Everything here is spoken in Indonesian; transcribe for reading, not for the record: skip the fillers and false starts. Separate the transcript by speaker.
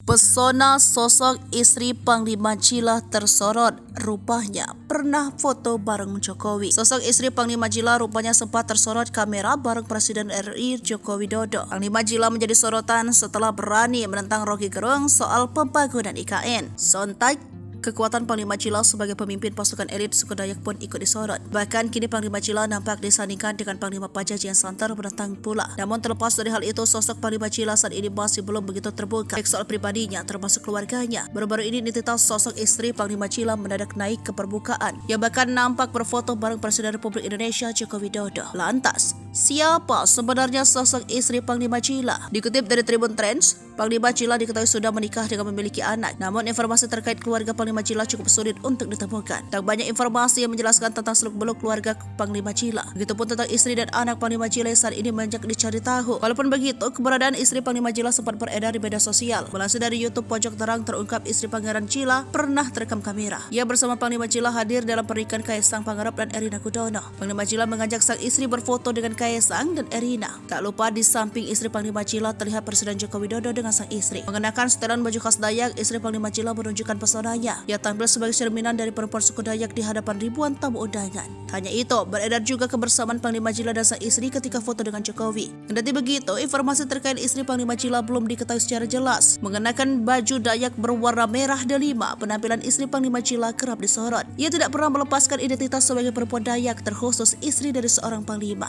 Speaker 1: Pesona sosok istri Panglima Jila tersorot, rupanya pernah foto bareng Jokowi. Sosok istri Panglima Jila rupanya sempat tersorot kamera bareng Presiden RI Joko Widodo. Panglima Jila menjadi sorotan setelah berani menentang Rocky Gerung soal pembangunan IKN. Sontak, kekuatan Panglima Jila sebagai pemimpin pasukan elit suku Dayak pun ikut disorot. Bahkan kini Panglima Jila nampak disandingkan dengan Panglima Pajajaran Santer menentang pula. Namun terlepas dari hal itu, sosok Panglima Jila saat ini masih belum begitu terbuka baik soal pribadinya termasuk keluarganya. Baru-baru ini identitas sosok istri Panglima Jila mendadak naik ke permukaan, yang bahkan nampak berfoto bareng Presiden Republik Indonesia Joko Widodo. Lantas, siapa sebenarnya sosok istri Panglima Jila? Dikutip dari Tribun Trends, Panglima Jila diketahui sudah menikah dengan memiliki anak. Namun informasi terkait keluarga Panglima Jila cukup sulit untuk ditemukan. Tak banyak informasi yang menjelaskan tentang seluk-beluk keluarga Panglima Jila. Begitupun tentang istri dan anak Panglima Jila yang saat ini banyak dicari tahu. Walaupun begitu, keberadaan istri Panglima Jila sempat beredar di media sosial. Melansir dari YouTube Pojok Terang, terungkap istri Pangeran Jila pernah terekam kamera. Ia bersama Panglima Jila hadir dalam pernikahan Kaisang Pangarep dan Erina Gudono. Panglima Jila mengajak sang istri berfoto dengan Kaisang dan Erina. Tak lupa di samping istri Panglima Jila terlihat Presiden Joko Widodo dengan sang istri. Mengenakan setelan baju khas Dayak, istri Panglima Jila menunjukkan pesonanya. Ia tampil sebagai cerminan dari perempuan suku Dayak di hadapan ribuan tamu undangan. Hanya itu, beredar juga kebersamaan Panglima Jila dan sang istri ketika foto dengan Jokowi. Kendati begitu, informasi terkait istri Panglima Jila belum diketahui secara jelas. Mengenakan baju Dayak berwarna merah delima, penampilan istri Panglima Jila kerap disorot. Ia tidak pernah melepaskan identitas sebagai perempuan Dayak, terkhusus istri dari seorang panglima.